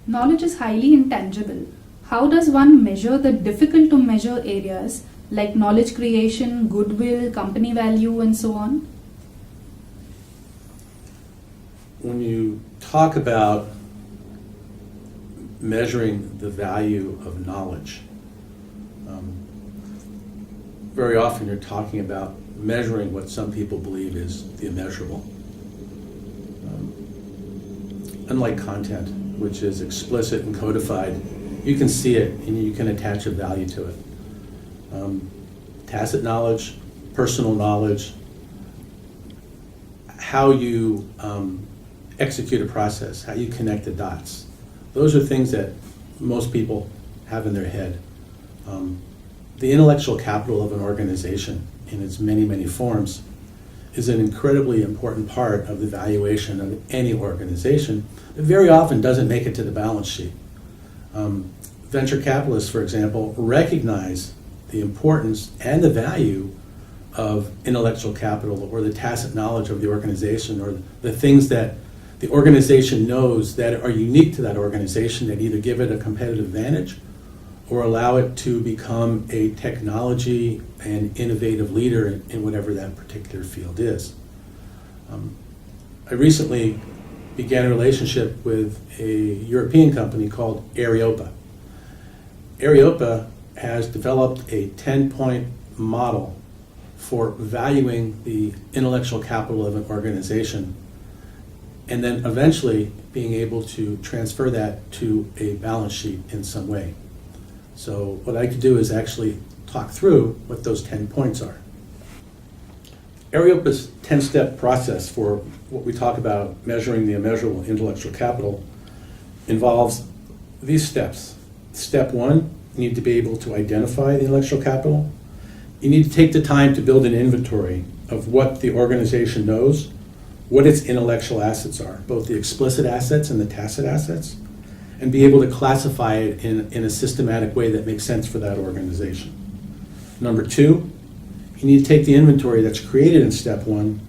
Knowledge is highly intangible. How does one measure the difficult to measure areas like knowledge creation, goodwill, company value, and so on? When you talk about measuring the value of knowledge, very often you're talking about measuring what some people believe is the immeasurable. Unlike content, which is explicit and codified, you can see it and you can attach a value to it. Tacit knowledge, personal knowledge, how you execute a process, how you connect the dots. Those are things that most people have in their head. The intellectual capital of an organization in its many, many forms is an incredibly important part of the valuation of any organization that very often doesn't make it to the balance sheet. Venture capitalists, for example, recognize the importance and the value of intellectual capital or the tacit knowledge of the organization or the things that the organization knows that are unique to that organization that either give it a competitive advantage or allow it to become a technology and innovative leader in whatever that particular field is. I recently began a relationship with a European company called Areopa. Areopa has developed a 10-point model for valuing the intellectual capital of an organization and then eventually being able to transfer that to a balance sheet in some way. So what I could do is actually talk through what those 10 points are. Areopa's 10-step process for what we talk about measuring the immeasurable intellectual capital involves these steps. Step 1, you need to be able to identify the intellectual capital. You need to take the time to build an inventory of what the organization knows, what its intellectual assets are, both the explicit assets and the tacit assets, and be able to classify it in a systematic way that makes sense for that organization. Number 2, you need to take the inventory that's created in step 1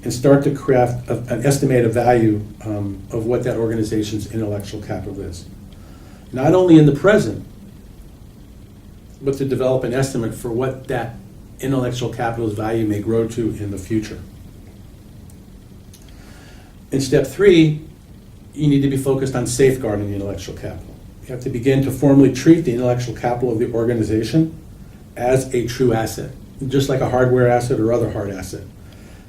and start to craft an estimated value of what that organization's intellectual capital is. Not only in the present, but to develop an estimate for what that intellectual capital's value may grow to in the future. In step 3, you need to be focused on safeguarding the intellectual capital. You have to begin to formally treat the intellectual capital of the organization as a true asset, just like a hardware asset or other hard asset.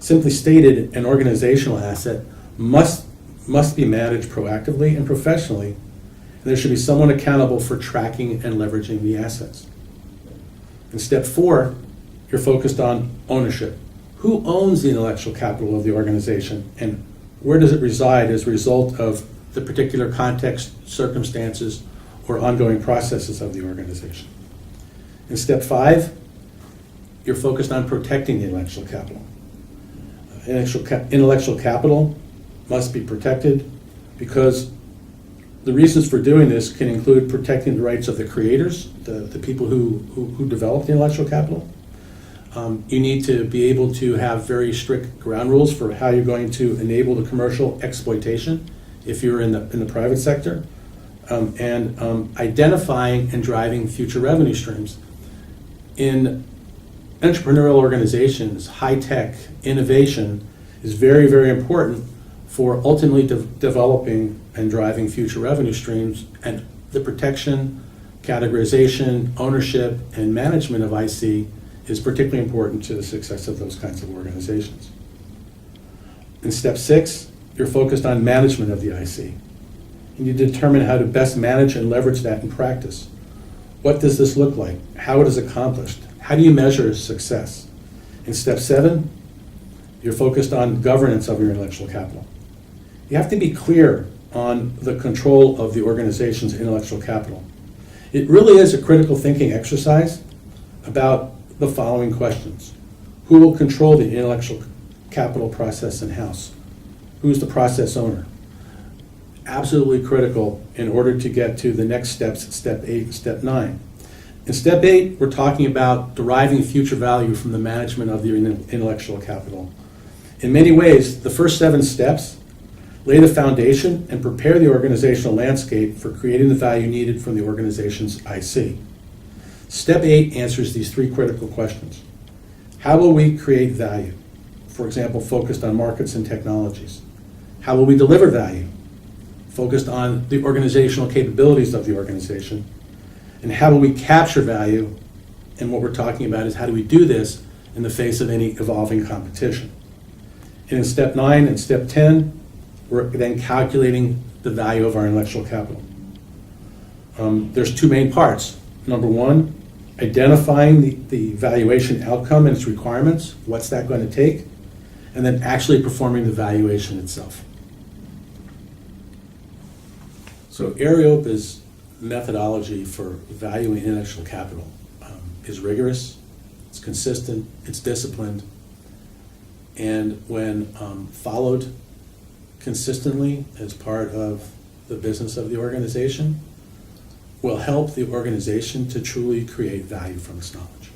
Simply stated, an organizational asset must be managed proactively and professionally, and there should be someone accountable for tracking and leveraging the assets. In step 4, you're focused on ownership. Who owns the intellectual capital of the organization, and where does it reside as a result of the particular context, circumstances, or ongoing processes of the organization? In step 5, you're focused on protecting the intellectual capital. Intellectual capital must be protected because the reasons for doing this can include protecting the rights of the creators, the people who develop the intellectual capital. You need to be able to have very strict ground rules for how you're going to enable the commercial exploitation if you're in the private sector, and identifying and driving future revenue streams. In entrepreneurial organizations, high-tech innovation is very, very important for ultimately developing and driving future revenue streams, and the protection, categorization, ownership, and management of IC is particularly important to the success of those kinds of organizations. In step 6, you're focused on management of the IC. You need to determine how to best manage and leverage that in practice. What does this look like? How it is accomplished? How do you measure success? In step 7, you're focused on governance of your intellectual capital. You have to be clear on the control of the organization's intellectual capital. It really is a critical thinking exercise about the following questions. Who will control the intellectual capital process in-house? Who's the process owner? Absolutely critical in order to get to the next steps, step 8 and step 9. In step 8, we're talking about deriving future value from the management of your intellectual capital. In many ways, the first 7 steps lay the foundation, and prepare the organizational landscape for creating the value needed from the organization's IC. Step 8 answers these 3 critical questions. How will we create value? For example, focused on markets and technologies. How will we deliver value? Focused on the organizational capabilities of the organization. And how will we capture value? And what we're talking about is how do we do this in the face of any evolving competition? And in step 9 and step 10, we're then calculating the value of our intellectual capital. There's 2 main parts. Number 1, identifying the valuation outcome and its requirements. What's that going to take? And then actually performing the valuation itself. So Areopa's methodology for valuing intellectual capital is rigorous, it's consistent, it's disciplined, and when followed consistently as part of the business of the organization, will help the organization to truly create value from its knowledge.